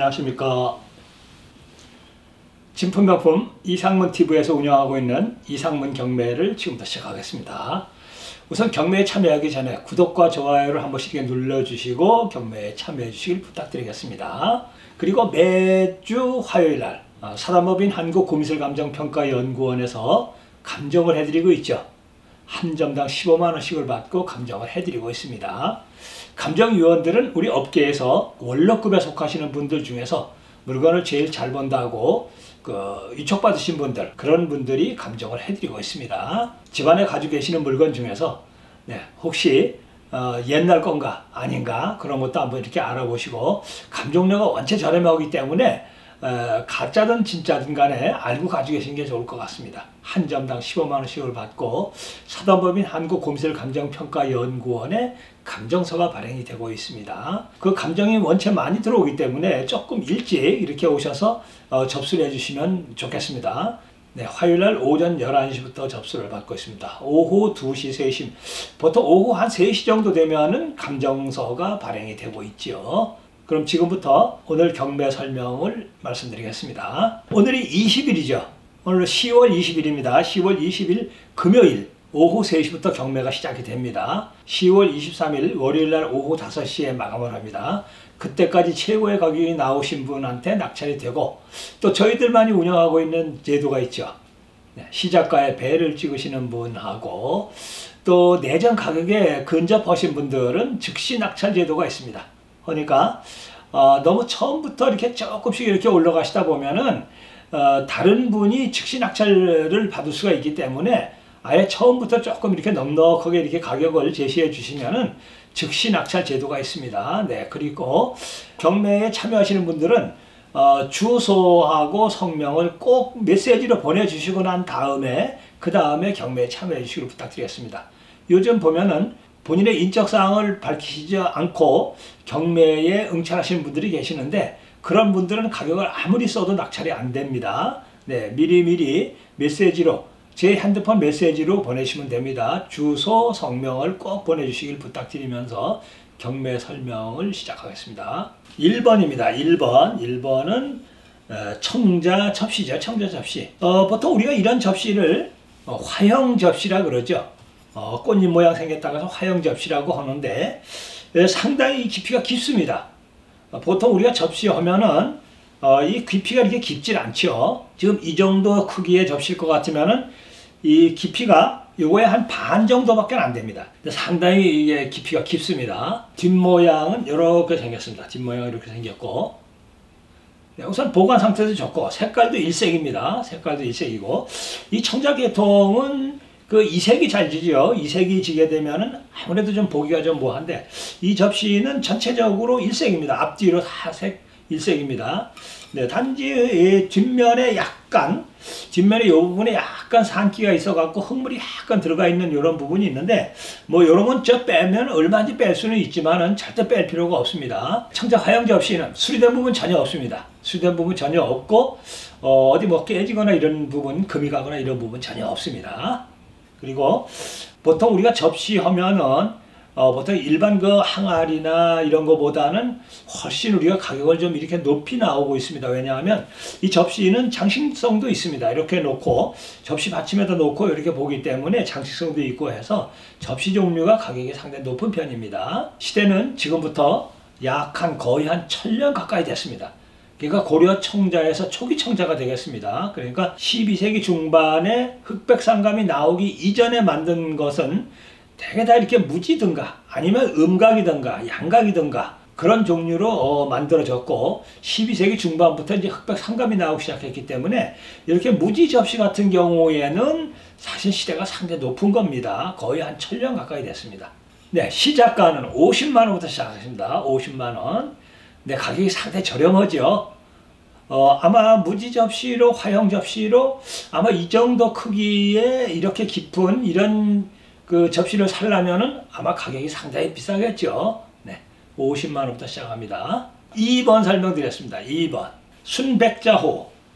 안녕하십니까. 진품명품 이상문TV에서 운영하고 있는 이상문 경매를 지금부터 시작하겠습니다. 우선 경매에 참여하기 전에 구독과 좋아요를 한 번씩 눌러주시고 경매에 참여해 주시길 부탁드리겠습니다. 그리고 매주 화요일날 사단법인 한국고미술감정평가연구원에서 감정을 해드리고 있죠. 한 점당 15만원씩을 받고 감정을 해드리고 있습니다. 감정위원들은 우리 업계에서 원로급에 속하시는 분들 중에서 물건을 제일 잘 본다고 위촉받으신 분들, 그런 분들이 감정을 해드리고 있습니다. 집안에 가지고 계시는 물건 중에서 혹시 옛날 건가 아닌가 그런 것도 한번 이렇게 알아보시고, 감정료가 원체 저렴하기 때문에 가짜든 진짜든 간에 알고 가지고 계신 게 좋을 것 같습니다. 한 점당 15만원씩을 받고 사단법인 한국고미술감정평가연구원에 감정서가 발행이 되고 있습니다. 그 감정이 원체 많이 들어오기 때문에 조금 일찍 이렇게 오셔서 접수를 해주시면 좋겠습니다. 화요일날 오전 11시부터 접수를 받고 있습니다. 오후 2시, 3시, 보통 오후 한 3시 정도 되면은 감정서가 발행이 되고 있죠. 그럼 지금부터 오늘 경매 설명을 말씀드리겠습니다. 오늘이 20일이죠. 오늘 10월 20일입니다. 10월 20일 금요일 오후 3시부터 경매가 시작이 됩니다. 10월 23일 월요일날 오후 5시에 마감을 합니다. 그때까지 최고의 가격이 나오신 분한테 낙찰이 되고, 또 저희들만이 운영하고 있는 제도가 있죠. 시작가에 배를 찍으시는 분하고 또 내전 가격에 근접하신 분들은 즉시 낙찰 제도가 있습니다. 그러니까 너무 처음부터 이렇게 조금씩 이렇게 올라가시다 보면은 다른 분이 즉시 낙찰을 받을 수가 있기 때문에 아예 처음부터 조금 이렇게 넉넉하게 이렇게 가격을 제시해 주시면은 즉시 낙찰 제도가 있습니다. 그리고 경매에 참여하시는 분들은 주소하고 성명을 꼭 메시지로 보내주시고 난 다음에 그 다음에 경매에 참여해 주시길 부탁드리겠습니다. 요즘 보면은 본인의 인적사항을 밝히지 않고 경매에 응찰하시는 분들이 계시는데, 그런 분들은 가격을 아무리 써도 낙찰이 안 됩니다. 미리미리 메시지로, 제 핸드폰 메시지로 보내시면 됩니다. 주소, 성명을 꼭 보내주시길 부탁드리면서 경매 설명을 시작하겠습니다. 1번입니다. 1번은 청자 접시죠. 청자 접시. 보통 우리가 이런 접시를 화형 접시라 그러죠. 꽃잎 모양 생겼다고 해서 화형 접시라고 하는데 상당히 깊이가 깊습니다. 보통 우리가 접시 하면은 이 깊이가 이렇게 깊질 않죠. 지금 이 정도 크기의 접시일 것 같으면은 이 깊이가 요거에 한 반 정도밖에 안 됩니다. 상당히 이게 깊이가 깊습니다. 뒷모양은 이렇게 생겼습니다. 뒷모양은 이렇게 생겼고, 우선 보관 상태도 좋고 색깔도 일색입니다. 색깔도 일색이고, 이 청자 계통은 이색이 잘 지죠. 이색이 지게 되면은 아무래도 좀 보기가 좀 뭐한데, 이 접시는 전체적으로 일색입니다. 앞뒤로 다 색 일색입니다. 단지 뒷면에 뒷면에 이 부분에 약간 산기가 있어갖고 흙물이 약간 들어가 있는 이런 부분이 있는데, 뭐 이런 건 빼면 얼마든지 뺄 수는 있지만은 절대 뺄 필요가 없습니다. 청자 화형 접시는 수리된 부분 전혀 없습니다. 수리된 부분 전혀 없고, 어디 뭐 깨지거나 이런 부분, 금이 가거나 이런 부분 전혀 없습니다. 그리고 보통 우리가 접시 하면은 보통 일반 항아리나 이런 거보다는 훨씬 우리가 가격을 좀 이렇게 높이 나오고 있습니다. 왜냐하면 이 접시는 장식성도 있습니다. 이렇게 놓고 접시 받침에다 놓고 이렇게 보기 때문에 장식성도 있고 해서 접시 종류가 가격이 상당히 높은 편입니다. 시대는 지금부터 거의 한 1000년 가까이 됐습니다. 그러니까 고려 청자에서 초기 청자가 되겠습니다. 그러니까 12세기 중반에 흑백상감이 나오기 이전에 만든 것은 대개 다 이렇게 무지든가 아니면 음각이든가 양각이든가 그런 종류로 만들어졌고, 12세기 중반부터 이제 흑백상감이 나오기 시작했기 때문에 이렇게 무지 접시 같은 경우에는 사실 시대가 상당히 높은 겁니다. 거의 한 1000년 가까이 됐습니다. 시작가는 50만원부터 시작하겠습니다. 50만원. 가격이 상당히 저렴하죠. 아마 무지 접시로, 화형 접시로 아마 이 정도 크기에 이렇게 깊은 이런 접시를 살려면은 아마 가격이 상당히 비싸겠죠. 50만원부터 시작합니다. 2번 설명드렸습니다. 2번.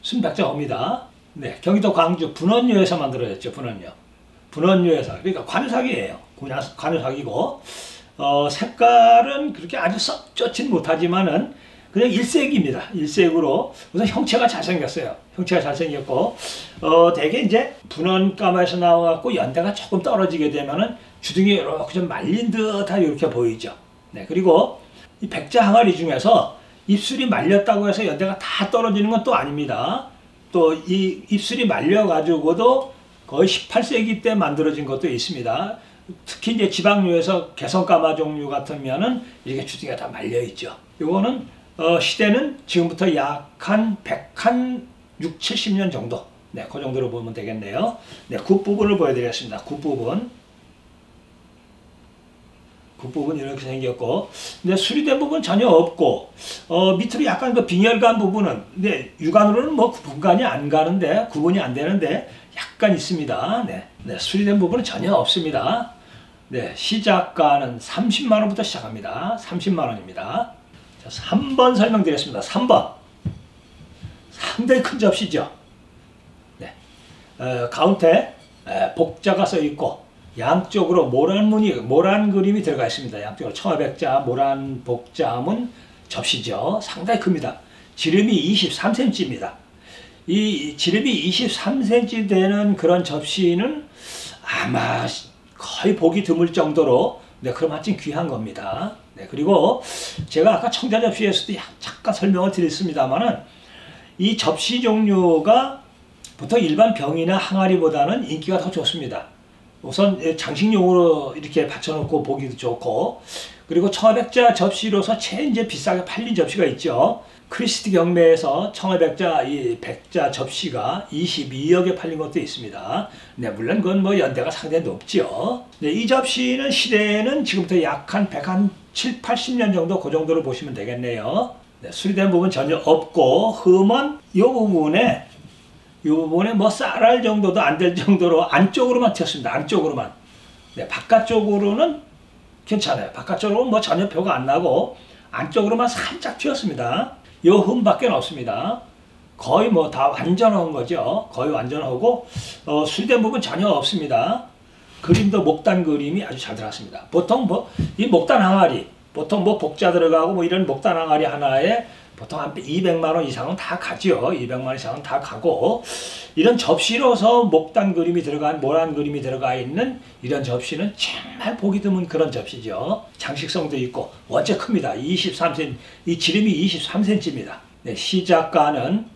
순백자호입니다. 경기도 광주 분원묘에서 만들어졌죠. 분원묘에서. 그러니까 관유삭이에요. 관유삭이고, 색깔은 그렇게 아주 썩 좋진 못하지만은 그냥 일색입니다. 일색으로 우선 형체가 잘생겼어요. 형체가 잘생겼고 대개 이제 분원가마에서 나와갖고 연대가 조금 떨어지게 되면은 주둥이 이렇게 좀 말린 듯하게 이렇게 보이죠. 네, 그리고 이 백자 항아리 중에서 입술이 말렸다고 해서 연대가 다 떨어지는 건 또 아닙니다. 또 이 입술이 말려가지고도 거의 18세기 때 만들어진 것도 있습니다. 특히 이제 지방류에서 개성가마 종류 같으면은 이렇게 주둥이가 다 말려 있죠. 이거는 시대는 지금부터 약 한 6, 70년 정도. 네, 그 정도로 보면 되겠네요. 네, 굿부분을 보여드리겠습니다. 굿부분. 굿부분 이렇게 생겼고, 근데 수리된 부분 전혀 없고, 밑으로 약간 그 빈혈간 부분은, 근데 육안으로는 뭐 분간이 안 가는데, 구분이 안 되는데, 약간 있습니다. 네, 네, 수리된 부분은 전혀 없습니다. 네, 시작가는 30만원부터 시작합니다. 30만원입니다. 자, 3번 설명드리겠습니다. 3번. 상당히 큰 접시죠. 네, 가운데 복자가 써 있고, 양쪽으로 모란 그림이 들어가 있습니다. 양쪽으로 청아백자, 모란, 복자문 접시죠. 상당히 큽니다. 지름이 23cm입니다. 이 지름이 23cm 되는 그런 접시는 아마 거의 보기 드물 정도로 네, 그럼 아주 귀한 겁니다. 네, 그리고 제가 아까 청자 접시에서도 잠깐 설명을 드렸습니다만은 이 접시 종류가 보통 일반 병이나 항아리보다는 인기가 더 좋습니다. 우선 장식용으로 이렇게 받쳐놓고 보기도 좋고, 그리고 청아백자 접시로서 제일 이제 비싸게 팔린 접시가 있죠. 크리스티 경매에서 청아백자 이 백자 접시가 22억에 팔린 것도 있습니다. 네, 물론 그건 뭐 연대가 상당히 높죠. 네, 이 접시는 시대는 지금부터 약 한 107, 80년 정도 그 정도로 보시면 되겠네요. 네, 수리된 부분 전혀 없고, 흠은 이 부분에 뭐 쌀알 정도도 안 될 정도로 안쪽으로만 튀었습니다. 안쪽으로만. 네, 바깥쪽으로는 괜찮아요. 바깥쪽으로는 뭐 전혀 표가 안 나고 안쪽으로만 살짝 튀었습니다. 요 흠밖에 없습니다. 거의 뭐 다 완전한 거죠. 거의 완전하고 수리된 부분 전혀 없습니다. 그림도 목단 그림이 아주 잘 들어갔습니다. 보통 뭐 이 목단 항아리, 보통 뭐 복자 들어가고 뭐 이런 목단 항아리 하나에 보통 한 200만원 이상은 다 가죠. 200만원 이상은 다 가고, 이런 접시로서 목단 그림이 들어간, 모란 그림이 들어가 있는 이런 접시는 정말 보기 드문 그런 접시죠. 장식성도 있고, 원체 큽니다. 23cm, 이 지름이 23cm입니다. 네, 시작가는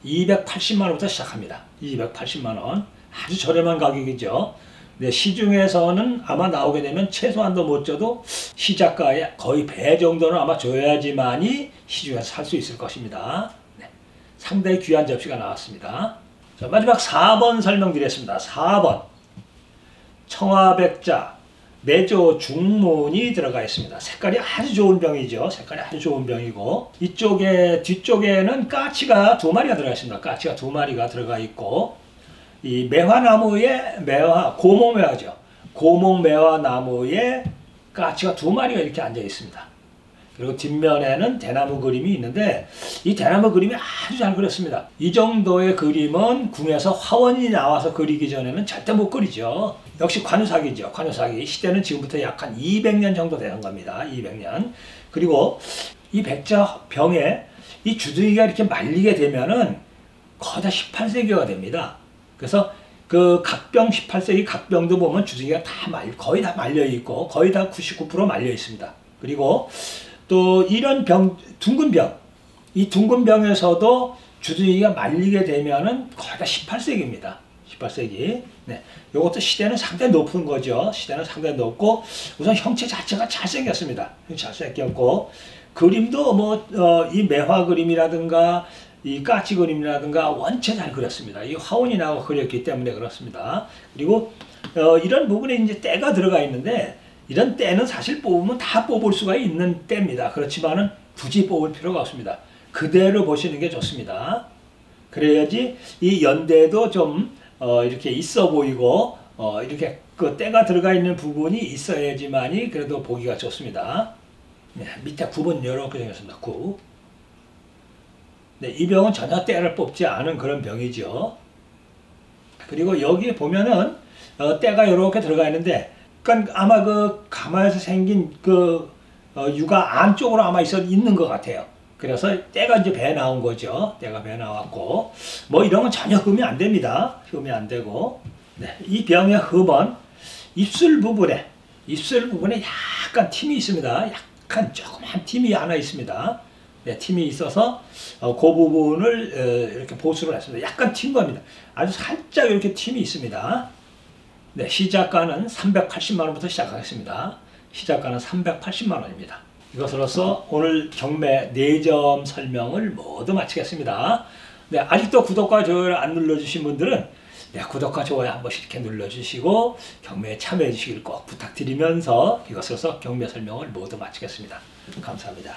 280만원부터 시작합니다. 280만원. 아주 저렴한 가격이죠. 네, 시중에서는 아마 나오게 되면 최소한도 못 줘도 시작가의 거의 배 정도는 아마 줘야지만이 시중에서 살 수 있을 것입니다. 네, 상당히 귀한 접시가 나왔습니다. 자, 마지막 4번 설명드리겠습니다. 4번. 청아백자, 매조 중문이 들어가 있습니다. 색깔이 아주 좋은 병이죠. 색깔이 아주 좋은 병이고, 뒤쪽에는 까치가 2마리가 들어가 있습니다. 까치가 2마리가 들어가 있고, 이 매화나무에 고목매화죠. 고목매화 나무에 까치가 2마리가 이렇게 앉아 있습니다. 그리고 뒷면에는 대나무 그림이 있는데, 이 대나무 그림이 아주 잘 그렸습니다. 이 정도의 그림은 궁에서 화원이 나와서 그리기 전에는 절대 못 그리죠. 역시 관유사기죠. 관유사기. 시대는 지금부터 약 한 200년 정도 되는 겁니다. 200년. 그리고 이 백자 병에 이 주둥이가 이렇게 말리게 되면은 거의 다 18세기가 됩니다. 그래서 그 각병 18세기 각병도 보면 주둥이가 거의 다 말려 있고, 거의 다 99% 말려 있습니다. 그리고 또 이런 병, 둥근 병, 이 둥근 병에서도 주둥이가 말리게 되면은 거의 다 18세기입니다. 18세기. 네, 이것도 시대는 상당히 높은 거죠. 시대는 상당히 높고, 우선 형체 자체가 잘생겼습니다. 잘생겼고, 그림도 뭐 이 매화 그림이라든가 이 까치 그림이라든가 원체 잘 그렸습니다. 이 화원이 나고 그렸기 때문에 그렇습니다. 그리고 이런 부분에 이제 때가 들어가 있는데, 이런 때는 사실 뽑으면 다 뽑을 수가 있는 때입니다. 그렇지만은 굳이 뽑을 필요가 없습니다. 그대로 보시는 게 좋습니다. 그래야지 이 연대도 좀 이렇게 있어 보이고, 이렇게 그 때가 들어가 있는 부분이 있어야지만이 그래도 보기가 좋습니다. 네, 밑에 9번 이렇게 생겼습니다. 9. 네, 이 병은 전혀 때를 뽑지 않은 그런 병이죠. 그리고 여기에 보면은 때가 이렇게 들어가 있는데, 그러니까 아마 그 가마에서 생긴 그 유가 안쪽으로 아마 있는 것 같아요. 그래서 때가 이제 배에 나온 거죠. 때가 배에 나왔고 뭐 이런 건 전혀 흠이 안 됩니다. 흠이 안 되고 네, 이 병의 흠은 입술 부분에 약간 틈이 있습니다. 약간 조그만 틈이 하나 있습니다. 네, 틈이 있어서 그 부분을 이렇게 보수를 했습니다. 약간 튄 겁니다. 아주 살짝 이렇게 틈이 있습니다. 네, 시작가는 380만 원부터 시작하겠습니다. 시작가는 380만 원입니다. 이것으로서 오늘 경매 4점 설명을 모두 마치겠습니다. 네, 아직도 구독과 좋아요를 안 눌러주신 분들은 네, 구독과 좋아요 한 번씩 이렇게 눌러주시고 경매에 참여해 주시길 꼭 부탁드리면서 이것으로서 경매 설명을 모두 마치겠습니다. 감사합니다.